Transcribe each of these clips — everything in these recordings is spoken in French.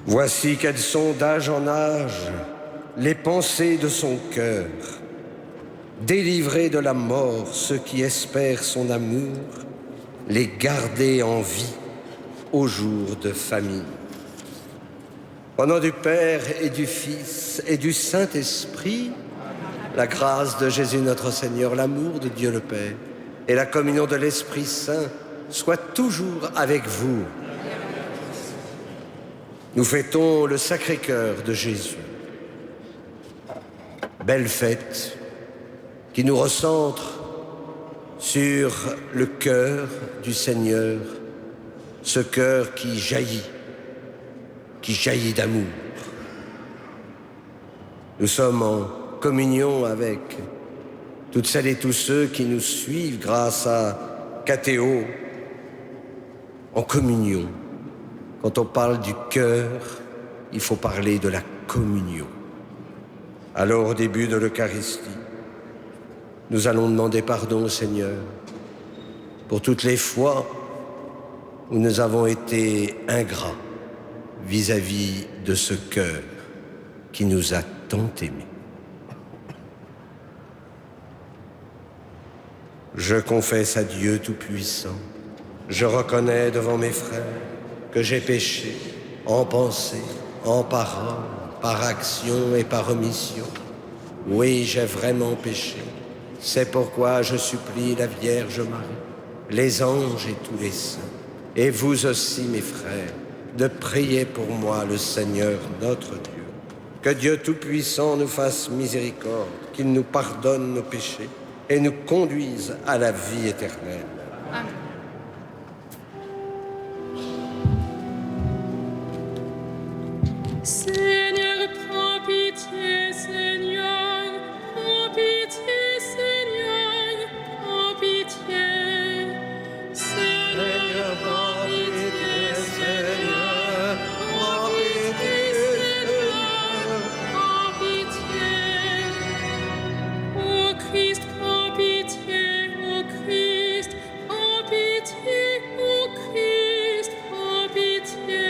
Voici qu'elles sont d'âge en âge les pensées de son cœur. Délivrer de la mort ceux qui espèrent son amour, les garder en vie au jour de famine. Au nom du Père et du Fils et du Saint-Esprit, la grâce de Jésus notre Seigneur, l'amour de Dieu le Père et la communion de l'Esprit Saint soient toujours avec vous. Nous fêtons le Sacré-Cœur de Jésus. Belle fête qui nous recentre sur le cœur du Seigneur, ce cœur qui jaillit d'amour. Nous sommes en communion avec toutes celles et tous ceux qui nous suivent grâce à Cathéo, en communion. Quand on parle du cœur, il faut parler de la communion. Alors, au début de l'Eucharistie, nous allons demander pardon au Seigneur pour toutes les fois où nous avons été ingrats vis-à-vis de ce cœur qui nous a tant aimés. Je confesse à Dieu Tout-Puissant, je reconnais devant mes frères que j'ai péché en pensée, en parole, par action et par omission. Oui, j'ai vraiment péché. C'est pourquoi je supplie la Vierge Marie, les anges et tous les saints, et vous aussi, mes frères, de prier pour moi le Seigneur notre Dieu. Que Dieu Tout-Puissant nous fasse miséricorde, qu'il nous pardonne nos péchés et nous conduise à la vie éternelle. Amen. Seigneur, prends pitié, Seigneur, prends pitié, Seigneur, prends pitié. Seigneur, prends pitié, Seigneur, prends pitié, Seigneur, prends pitié. Ô Christ, prends pitié, ô Christ, prends pitié, ô Christ, prends pitié.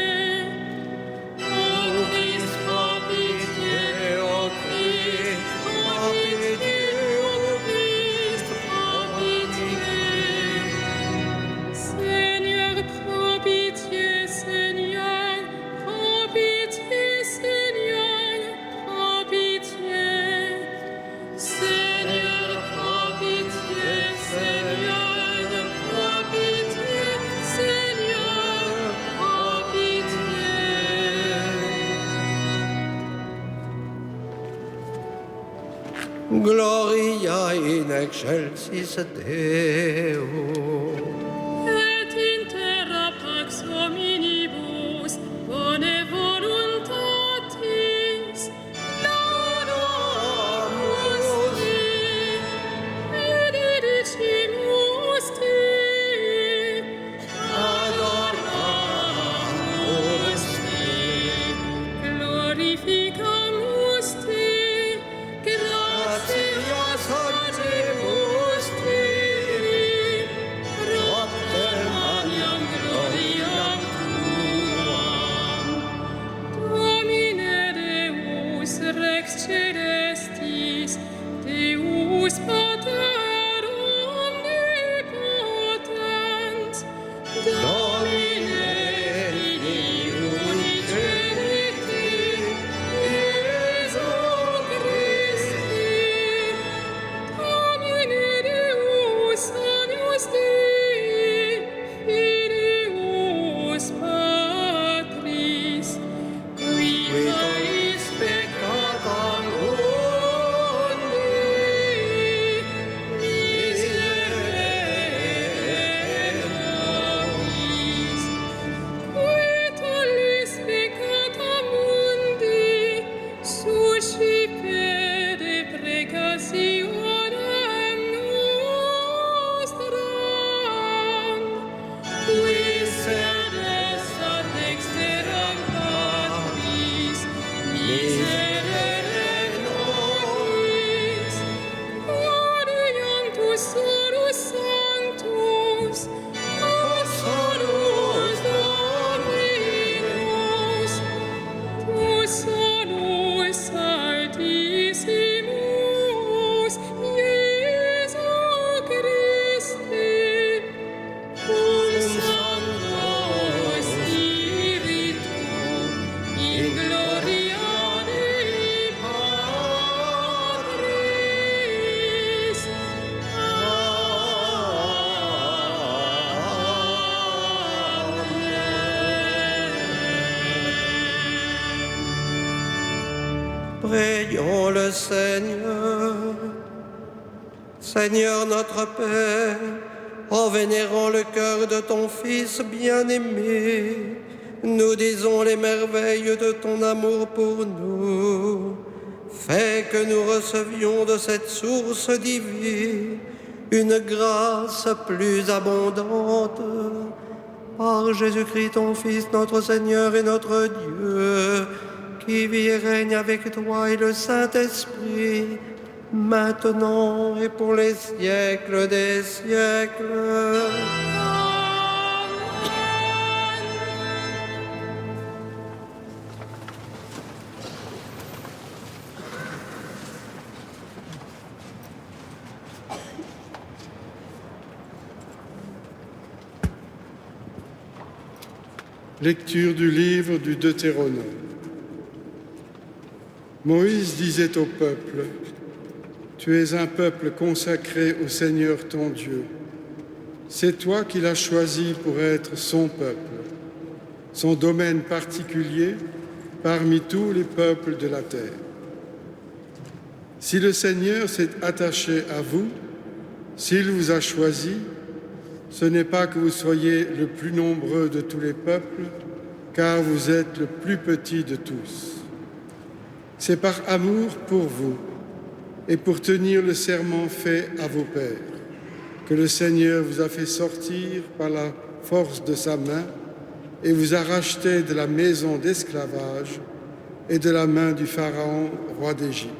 Gloria in excelsis Deo. Et in terra pax hominibus, bone voluntatis, laudamus te, benedicimus te, adoramus te, glorificamus te, gratias facemus te, Prions le Seigneur. Seigneur notre Père, en vénérant le cœur de ton Fils bien-aimé, nous disons les merveilles de ton amour pour nous. Fais que nous recevions de cette source divine une grâce plus abondante. Par Jésus-Christ, ton Fils, notre Seigneur et notre Dieu, qui vit et règne avec toi et le Saint-Esprit, maintenant et pour les siècles des siècles. Lecture du livre du Deutéronome. Moïse disait au peuple: Tu es un peuple consacré au Seigneur ton Dieu. C'est toi qui l'as choisi pour être son peuple, son domaine particulier parmi tous les peuples de la terre. Si le Seigneur s'est attaché à vous, s'il vous a choisi, ce n'est pas que vous soyez le plus nombreux de tous les peuples, car vous êtes le plus petit de tous. C'est par amour pour vous et pour tenir le serment fait à vos pères que le Seigneur vous a fait sortir par la force de sa main et vous a racheté de la maison d'esclavage et de la main du Pharaon, roi d'Égypte.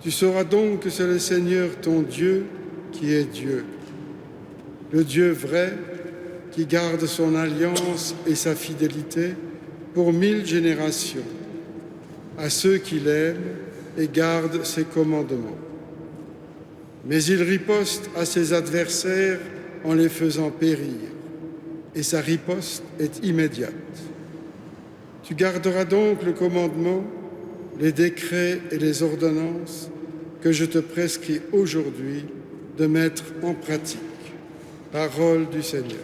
Tu sauras donc que c'est le Seigneur ton Dieu qui est Dieu, le Dieu vrai qui garde son alliance et sa fidélité pour 1000 générations, à ceux qui l'aiment et gardent ses commandements. Mais il riposte à ses adversaires en les faisant périr, et sa riposte est immédiate. Tu garderas donc le commandement, les décrets et les ordonnances que je te prescris aujourd'hui de mettre en pratique. Parole du Seigneur.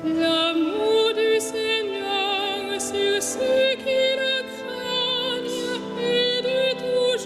L'amour du Seigneur sur ceux qui le craignent et de tout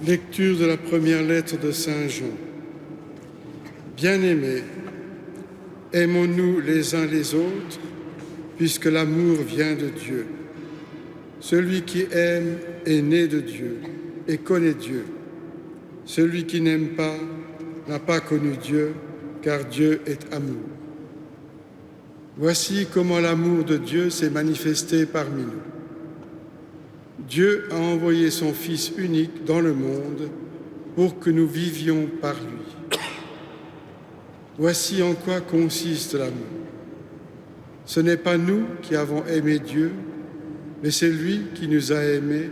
Lecture de la première lettre de Saint Jean. Bien-aimés, aimons-nous les uns les autres, puisque l'amour vient de Dieu. Celui qui aime est né de Dieu et connaît Dieu. Celui qui n'aime pas n'a pas connu Dieu, car Dieu est amour. Voici comment l'amour de Dieu s'est manifesté parmi nous. Dieu a envoyé son Fils unique dans le monde pour que nous vivions par lui. Voici en quoi consiste l'amour. Ce n'est pas nous qui avons aimé Dieu, mais c'est lui qui nous a aimés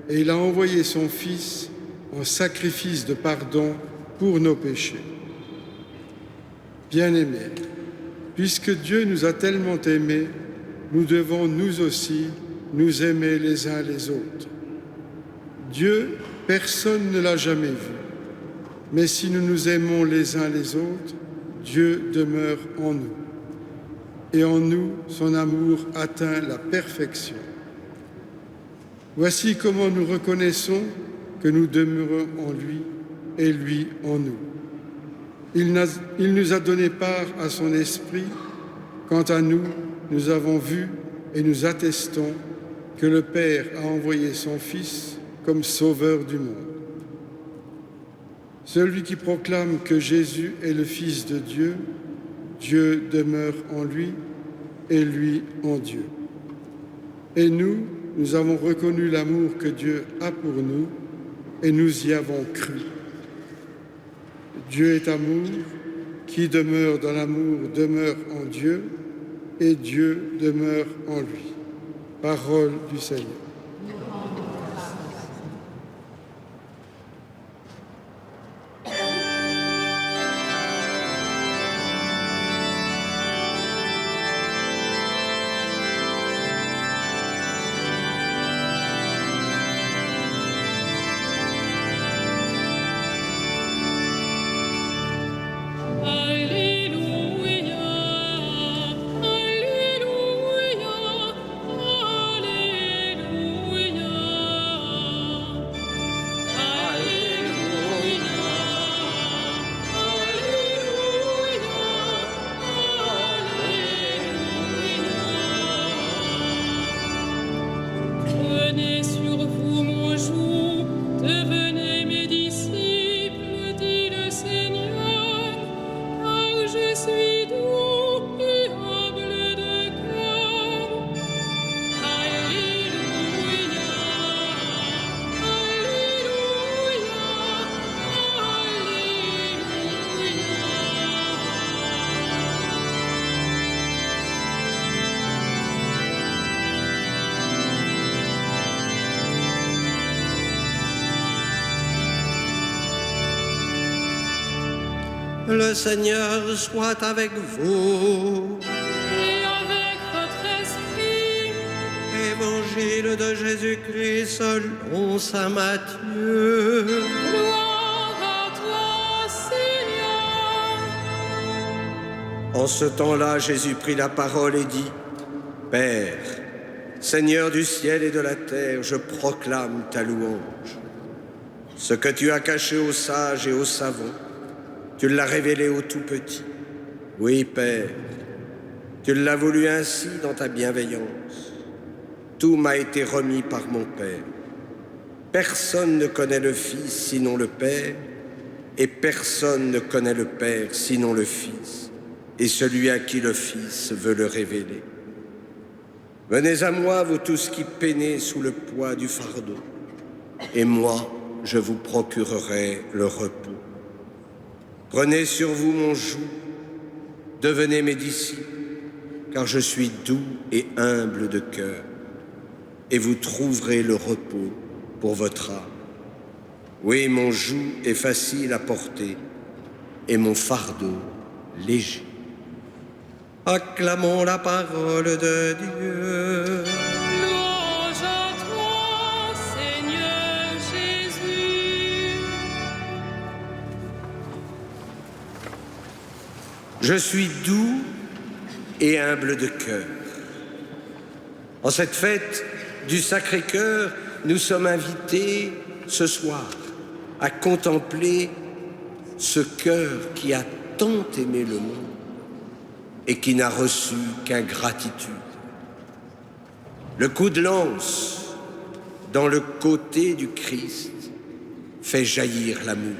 et il a envoyé son Fils en sacrifice de pardon pour nos péchés. Bien-aimés, puisque Dieu nous a tellement aimés, nous devons nous aussi nous aimer les uns les autres. Dieu, personne ne l'a jamais vu. Mais si nous nous aimons les uns les autres, Dieu demeure en nous. Et en nous, son amour atteint la perfection. Voici comment nous reconnaissons que nous demeurons en lui et lui en nous. Il nous a donné part à son esprit. Quant à nous, nous avons vu et nous attestons que le Père a envoyé son Fils comme sauveur du monde. Celui qui proclame que Jésus est le Fils de Dieu, Dieu demeure en lui et lui en Dieu. Et nous avons reconnu l'amour que Dieu a pour nous et nous y avons cru. Dieu est amour, qui demeure dans l'amour demeure en Dieu et Dieu demeure en lui. Parole du Seigneur. Le Seigneur soit avec vous. Et avec votre esprit. Évangile de Jésus-Christ selon saint Matthieu. Gloire à toi, Seigneur. En ce temps-là, Jésus prit la parole et dit : Père, Seigneur du ciel et de la terre, je proclame ta louange. Ce que tu as caché aux sages et aux savants, tu l'as révélé aux tout petits. Oui, Père, tu l'as voulu ainsi dans ta bienveillance. Tout m'a été remis par mon Père. Personne ne connaît le Fils sinon le Père, et personne ne connaît le Père sinon le Fils, et celui à qui le Fils veut le révéler. Venez à moi, vous tous qui peinez sous le poids du fardeau, et moi, je vous procurerai le repos. Prenez sur vous mon joug, devenez mes disciples, car je suis doux et humble de cœur, et vous trouverez le repos pour votre âme. Oui, mon joug est facile à porter, et mon fardeau léger. Acclamons la parole de Dieu. Louange à toi, Seigneur Jésus. Je suis doux et humble de cœur. En cette fête du Sacré-Cœur, nous sommes invités ce soir à contempler ce cœur qui a tant aimé le monde et qui n'a reçu qu'ingratitude. Le coup de lance dans le côté du Christ fait jaillir l'amour.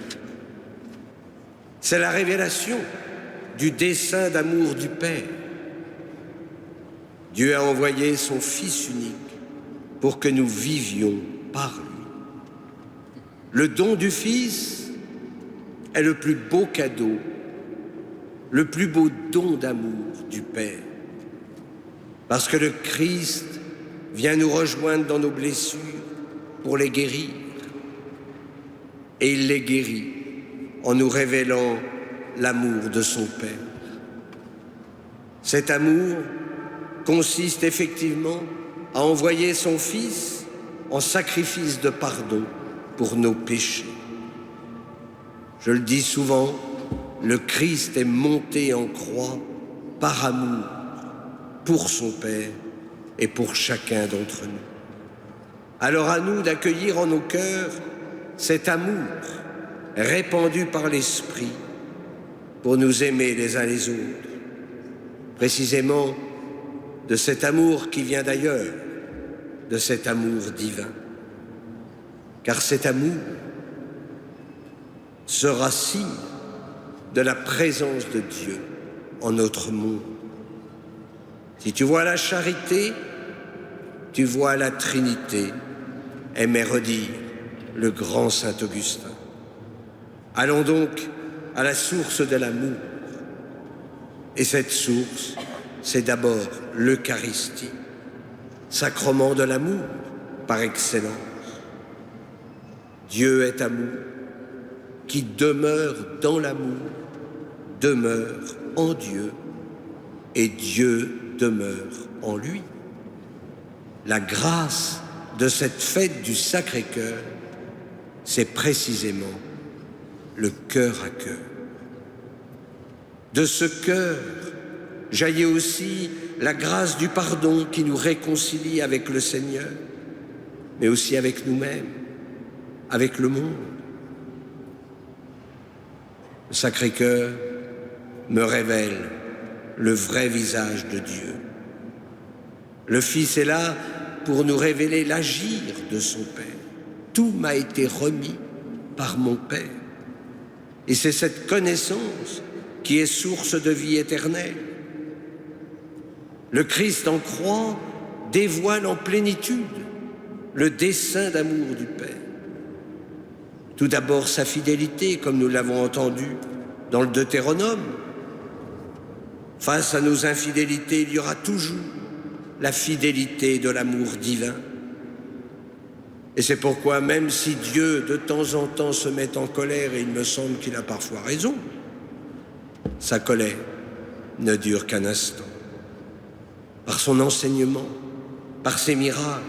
C'est la révélation du dessein d'amour du Père. Dieu a envoyé son Fils unique pour que nous vivions par lui. Le don du Fils est le plus beau cadeau, le plus beau don d'amour du Père. Parce que le Christ vient nous rejoindre dans nos blessures pour les guérir. Et il les guérit en nous révélant l'amour de son Père. Cet amour consiste effectivement à envoyer son Fils en sacrifice de pardon pour nos péchés. Je le dis souvent, le Christ est monté en croix par amour pour son Père et pour chacun d'entre nous. Alors à nous d'accueillir en nos cœurs cet amour répandu par l'Esprit pour nous aimer les uns les autres, précisément de cet amour qui vient d'ailleurs, de cet amour divin. Car cet amour sera signe de la présence de Dieu en notre monde. Si tu vois la charité, tu vois la Trinité, aimait redire le grand saint Augustin. Allons donc à la source de l'amour. Et cette source, c'est d'abord l'Eucharistie, sacrement de l'amour par excellence. Dieu est amour, qui demeure dans l'amour, demeure en Dieu, et Dieu demeure en lui. La grâce de cette fête du Sacré-Cœur, c'est précisément le cœur à cœur. De ce cœur jaillit aussi la grâce du pardon qui nous réconcilie avec le Seigneur, mais aussi avec nous-mêmes, avec le monde. Le Sacré-Cœur me révèle le vrai visage de Dieu. Le Fils est là pour nous révéler l'agir de son Père. Tout m'a été remis par mon Père. Et c'est cette connaissance qui est source de vie éternelle. Le Christ en croix dévoile en plénitude le dessein d'amour du Père. Tout d'abord sa fidélité, comme nous l'avons entendu dans le Deutéronome. Face à nos infidélités, il y aura toujours la fidélité de l'amour divin. Et c'est pourquoi, même si Dieu, de temps en temps, se met en colère, et il me semble qu'il a parfois raison, sa colère ne dure qu'un instant. Par son enseignement, par ses miracles,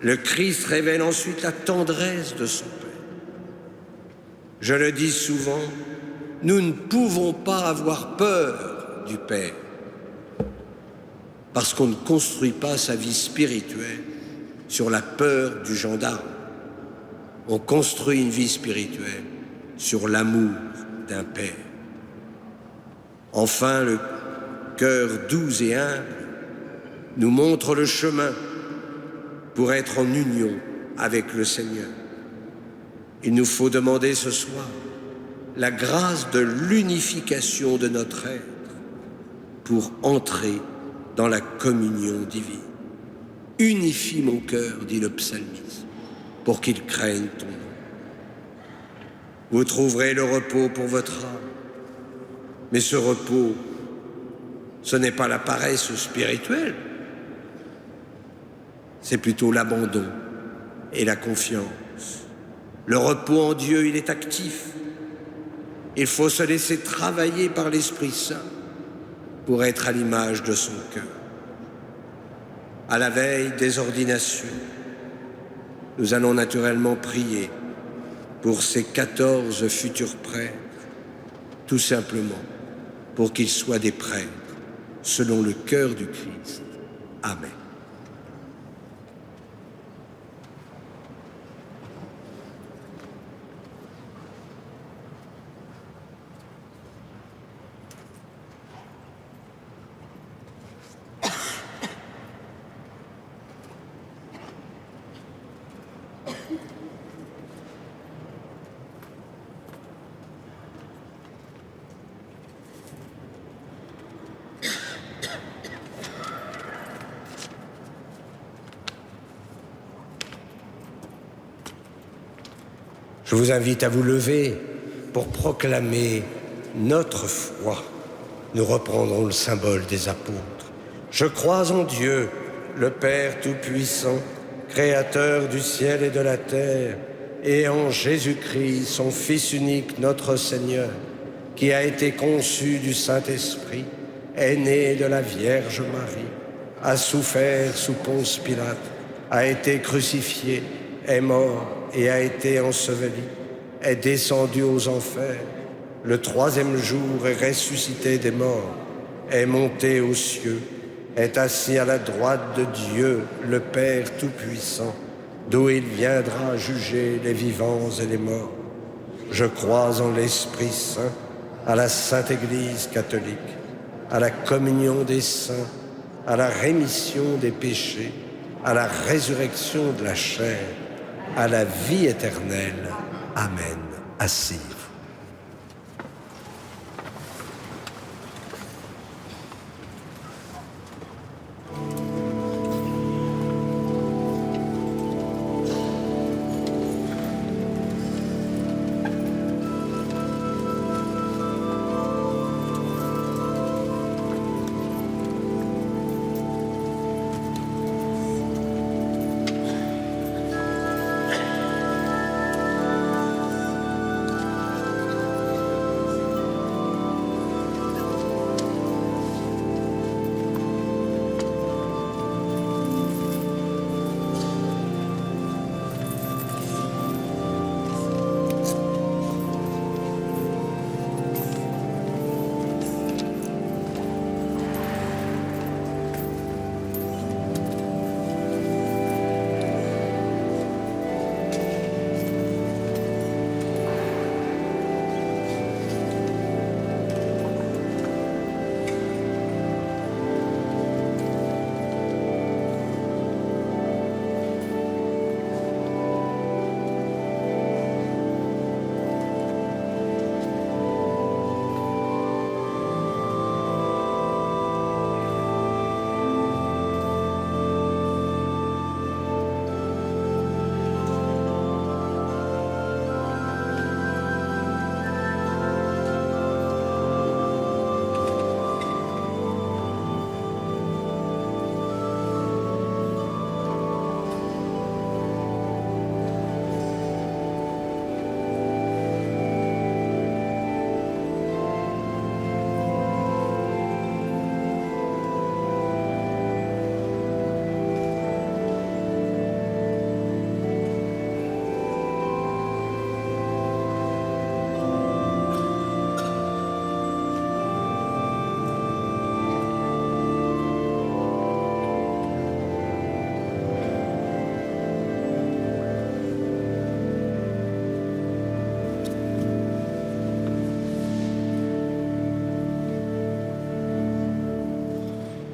le Christ révèle ensuite la tendresse de son Père. Je le dis souvent, nous ne pouvons pas avoir peur du Père, parce qu'on ne construit pas sa vie spirituelle sur la peur du gendarme. On construit une vie spirituelle sur l'amour d'un Père. Enfin, le cœur doux et humble nous montre le chemin pour être en union avec le Seigneur. Il nous faut demander ce soir la grâce de l'unification de notre être pour entrer dans la communion divine. Unifie mon cœur, dit le psalmiste, pour qu'il craigne ton nom. Vous trouverez le repos pour votre âme. Mais ce repos, ce n'est pas la paresse spirituelle, c'est plutôt l'abandon et la confiance. Le repos en Dieu, il est actif. Il faut se laisser travailler par l'Esprit Saint pour être à l'image de son cœur. À la veille des ordinations, nous allons naturellement prier pour ces 14 futurs prêtres, tout simplement pour qu'ils soient des prêtres selon le cœur du Christ. Amen. Je vous invite à vous lever pour proclamer notre foi. Nous reprendrons le symbole des apôtres. Je crois en Dieu, le Père Tout-Puissant, Créateur du ciel et de la terre, et en Jésus-Christ, son Fils unique, notre Seigneur, qui a été conçu du Saint-Esprit, est né de la Vierge Marie, a souffert sous Ponce Pilate, a été crucifié, est mort et a été enseveli, est descendu aux enfers, le troisième jour est ressuscité des morts, est monté aux cieux, est assis à la droite de Dieu, le Père Tout-Puissant, d'où il viendra juger les vivants et les morts. Je crois en l'Esprit Saint, à la Sainte Église catholique, à la communion des saints, à la rémission des péchés, à la résurrection de la chair, à la vie éternelle. Amen. Asseyez-vous.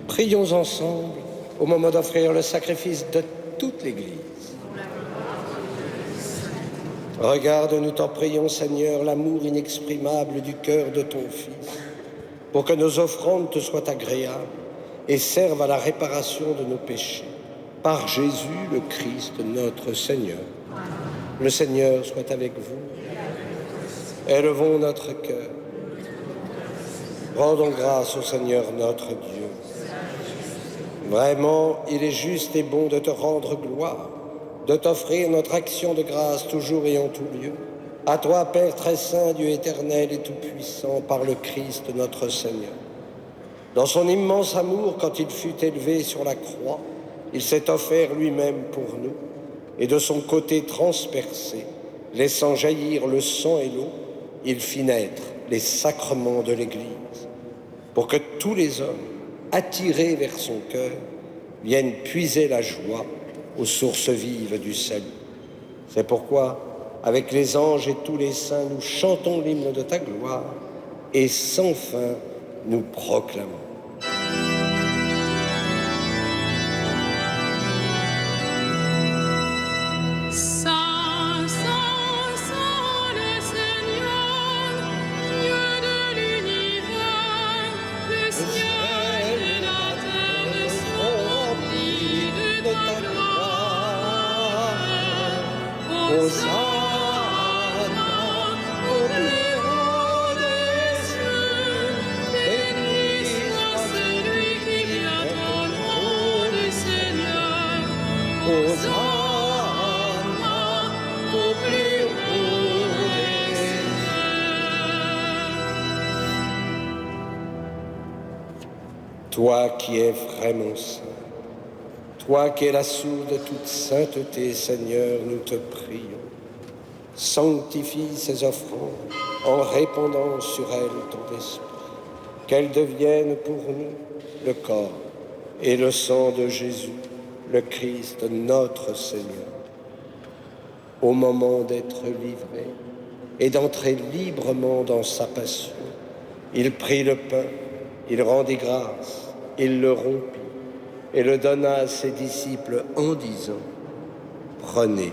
Prions ensemble au moment d'offrir le sacrifice de toute l'Église. Regarde, nous t'en prions, Seigneur, l'amour inexprimable du cœur de ton Fils, pour que nos offrandes te soient agréables et servent à la réparation de nos péchés. Par Jésus, le Christ, notre Seigneur. Le Seigneur soit avec vous. Élevons notre cœur. Rendons grâce au Seigneur notre Dieu. Vraiment, il est juste et bon de te rendre gloire, de t'offrir notre action de grâce toujours et en tout lieu. À toi, Père très saint, Dieu éternel et tout-puissant, par le Christ notre Seigneur. Dans son immense amour, quand il fut élevé sur la croix, il s'est offert lui-même pour nous, et de son côté transpercé, laissant jaillir le sang et l'eau, il fit naître les sacrements de l'Église, pour que tous les hommes, attirés vers son cœur, viennent puiser la joie aux sources vives du salut. C'est pourquoi, avec les anges et tous les saints, nous chantons l'hymne de ta gloire et sans fin nous proclamons. Saint, Saint, Saint, le Seigneur, Dieu de l'univers, le ciel et la terre sont remplis de ta gloire. Hosanna Hosanna au plus haut des cieux. Toi qui es vraiment saint, toi qui es la source de toute sainteté, Seigneur, nous te prions. Sanctifie ces offrandes en répandant sur elles ton esprit, qu'elles deviennent pour nous le corps et le sang de Jésus, le Christ, notre Seigneur. Au moment d'être livré et d'entrer librement dans sa passion, il prit le pain, il rendit grâce, il le rompit et le donna à ses disciples en disant : prenez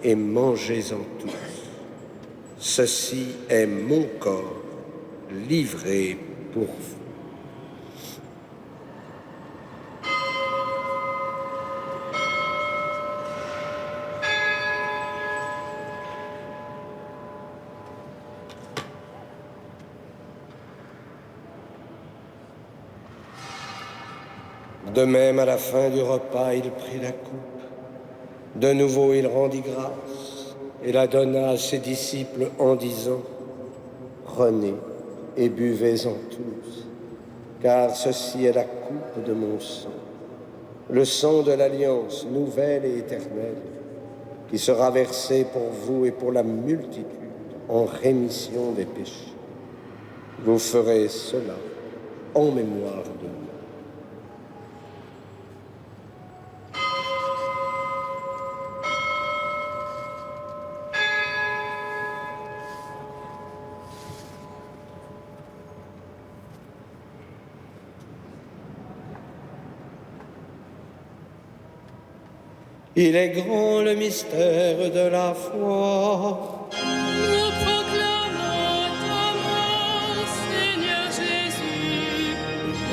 et mangez-en tous. Ceci est mon corps livré pour vous. De même, à la fin du repas, il prit la coupe. De nouveau, il rendit grâce et la donna à ses disciples en disant : prenez et buvez-en tous, car ceci est la coupe de mon sang, le sang de l'alliance nouvelle et éternelle, qui sera versé pour vous et pour la multitude en rémission des péchés. Vous ferez cela en mémoire de moi. Il est grand le mystère de la foi. Nous proclamons ta mort, Seigneur Jésus.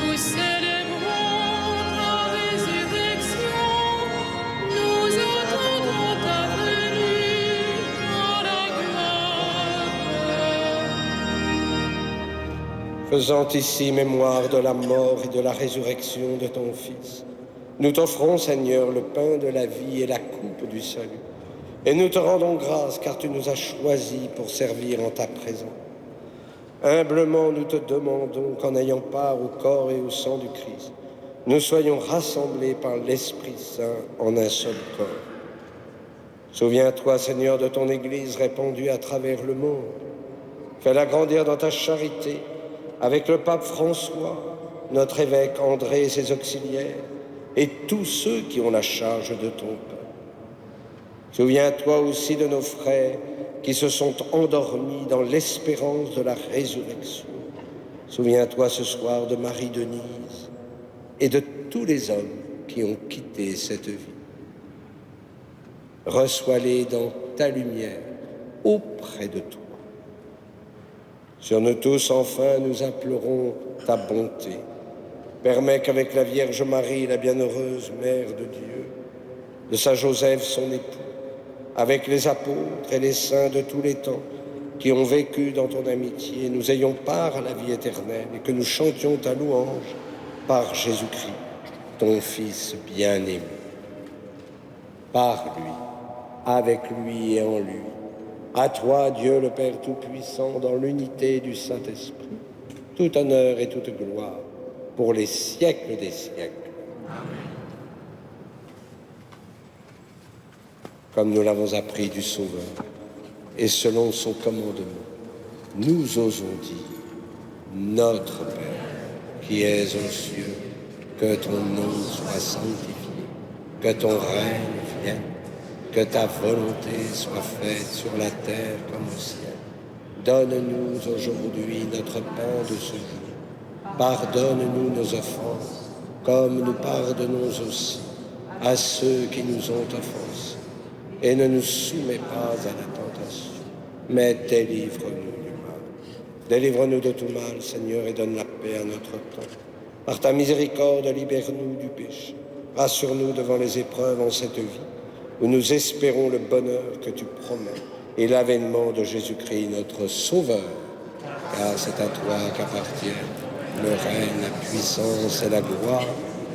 Nous célébrons ta résurrection. Nous attendons ta venue dans la gloire. Faisant ici mémoire de la mort et de la résurrection de ton Fils, nous t'offrons, Seigneur, le pain de la vie et la coupe du salut. Et nous te rendons grâce car tu nous as choisis pour servir en ta présence. Humblement, nous te demandons qu'en ayant part au corps et au sang du Christ, nous soyons rassemblés par l'Esprit Saint en un seul corps. Souviens-toi, Seigneur, de ton Église répandue à travers le monde. Fais-la grandir dans ta charité avec le pape François, notre évêque André et ses auxiliaires, et tous ceux qui ont la charge de ton peuple. Souviens-toi aussi de nos frères qui se sont endormis dans l'espérance de la résurrection. Souviens-toi ce soir de Marie-Denise et de tous les hommes qui ont quitté cette vie. Reçois-les dans ta lumière auprès de toi. Sur nous tous, enfin, nous implorons ta bonté. Permets qu'avec la Vierge Marie, la bienheureuse Mère de Dieu, de Saint Joseph, son époux, avec les apôtres et les saints de tous les temps qui ont vécu dans ton amitié, nous ayons part à la vie éternelle et que nous chantions ta louange par Jésus-Christ, ton Fils bien-aimé. Par lui, avec lui et en lui, à toi, Dieu le Père Tout-Puissant, dans l'unité du Saint-Esprit, tout honneur et toute gloire, pour les siècles des siècles. Amen. Comme nous l'avons appris du Sauveur, et selon son commandement, nous osons dire : Notre Père, qui es aux cieux, que ton nom soit sanctifié, que ton règne vienne, que ta volonté soit faite sur la terre comme au ciel. Donne-nous aujourd'hui notre pain de ce jour. Pardonne-nous nos offenses, comme nous pardonnons aussi à ceux qui nous ont offensés. Et ne nous soumets pas à la tentation, mais délivre-nous du mal. Délivre-nous de tout mal, Seigneur, et donne la paix à notre temps. Par ta miséricorde, libère-nous du péché. Rassure-nous devant les épreuves en cette vie, où nous espérons le bonheur que tu promets et l'avènement de Jésus-Christ, notre Sauveur. Car c'est à toi qu'appartiennent le règne, la puissance et la gloire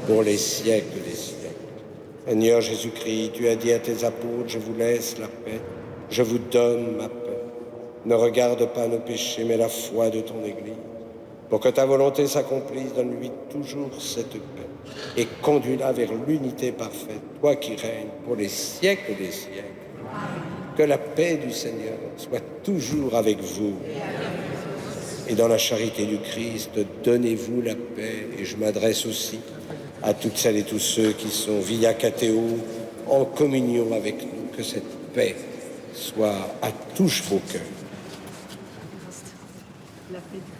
pour les siècles des siècles. Seigneur Jésus-Christ, tu as dit à tes apôtres, je vous laisse la paix, je vous donne ma paix. Ne regarde pas nos péchés, mais la foi de ton Église. Pour que ta volonté s'accomplisse, donne-lui toujours cette paix et conduis-la vers l'unité parfaite, toi qui règnes pour les siècles des siècles. Que la paix du Seigneur soit toujours avec vous. Et dans la charité du Christ, donnez-vous la paix. Et je m'adresse aussi à toutes celles et tous ceux qui sont via Catéo en communion avec nous. Que cette paix soit à touche vos cœurs. La paix du Christ.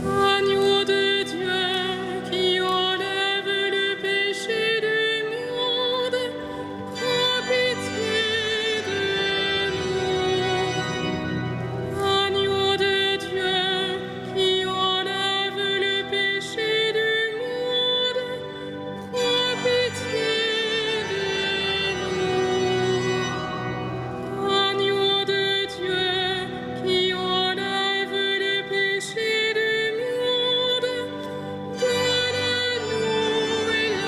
Agneau de Dieu qui enlève le péché du monde, prends pitié de nous. Agneau de Dieu qui enlève le péché du monde, prends pitié de nous. Agneau de Dieu qui enlève le péché du monde, donne-nous la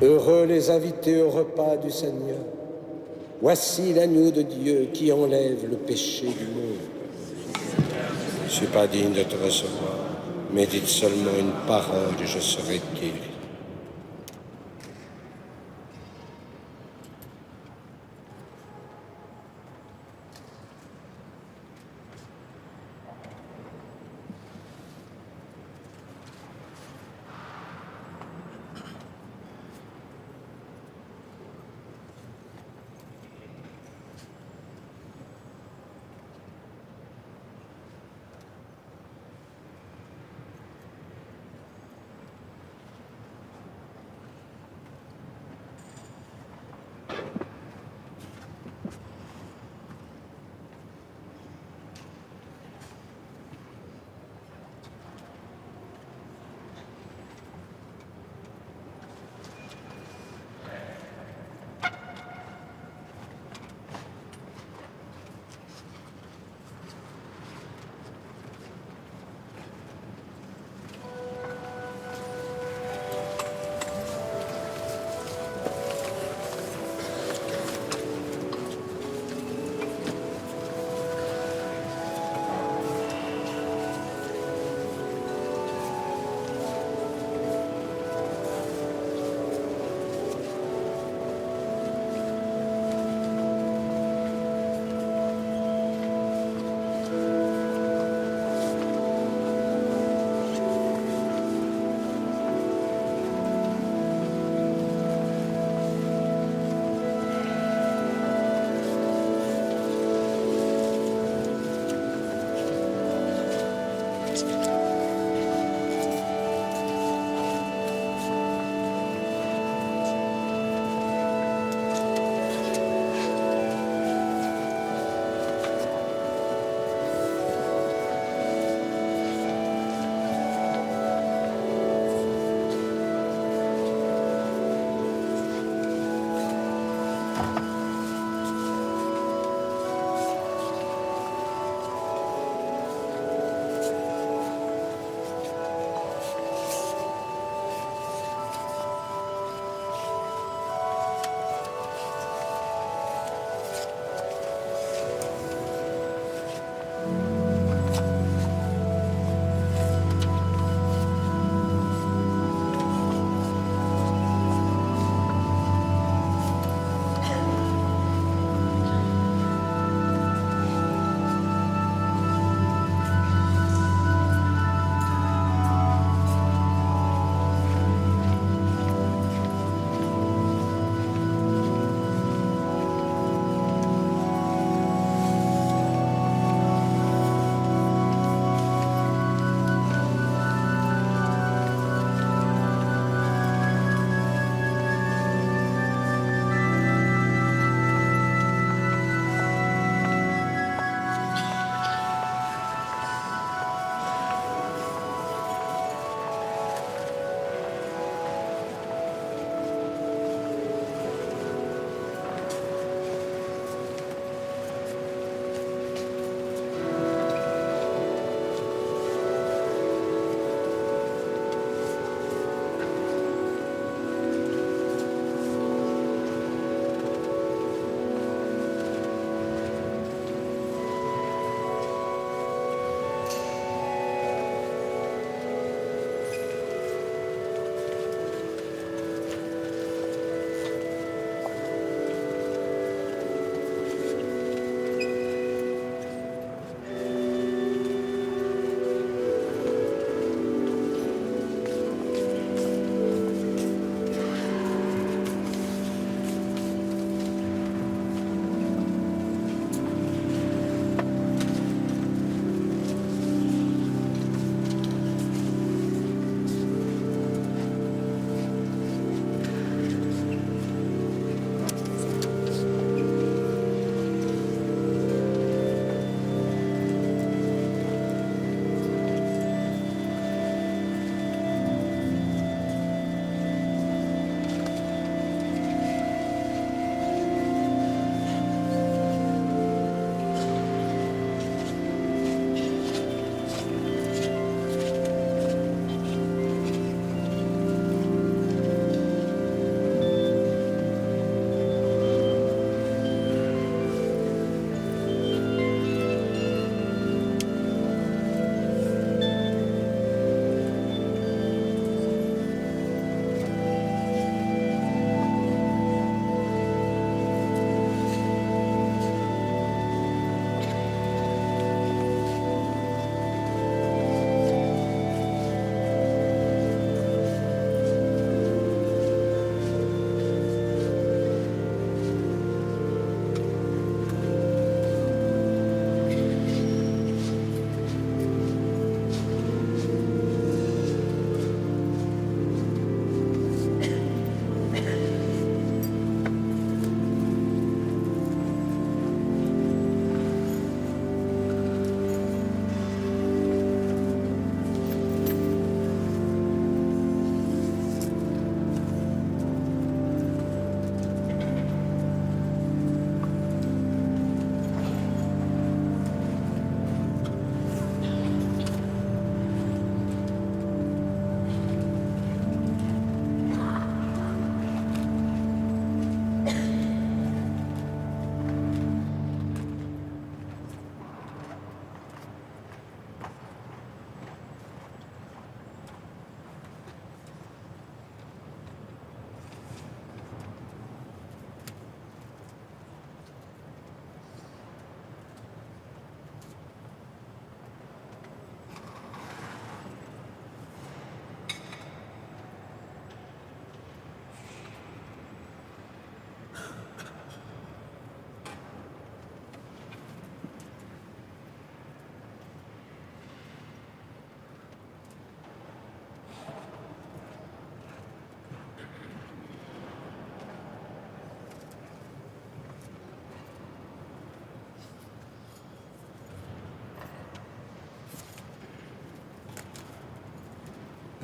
paix. Heureux les invités au repas du Seigneur. Voici l'agneau de Dieu qui enlève le péché du monde. Je ne suis pas digne de te recevoir, mais dites seulement une parole et je serai guéri.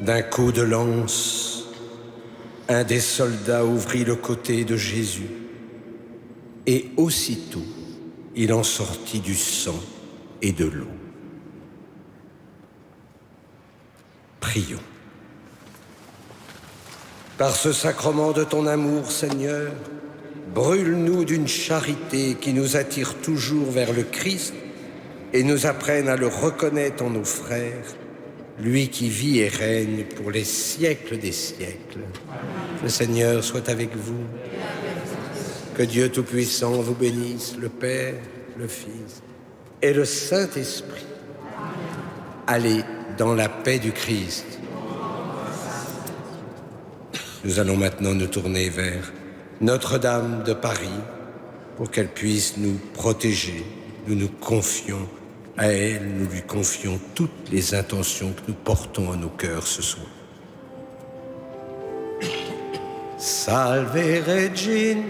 D'un coup de lance, un des soldats ouvrit le côté de Jésus, et aussitôt, il en sortit du sang et de l'eau. Prions. Par ce sacrement de ton amour, Seigneur, brûle-nous d'une charité qui nous attire toujours vers le Christ et nous apprenne à le reconnaître en nos frères, lui qui vit et règne pour les siècles des siècles. Le Seigneur soit avec vous. Que Dieu Tout-Puissant vous bénisse, le Père, le Fils et le Saint-Esprit. Allez dans la paix du Christ. Nous allons maintenant nous tourner vers Notre-Dame de Paris pour qu'elle puisse nous protéger. Nous nous confions à elle, nous lui confions toutes les intentions que nous portons en nos cœurs ce soir. Salve Regina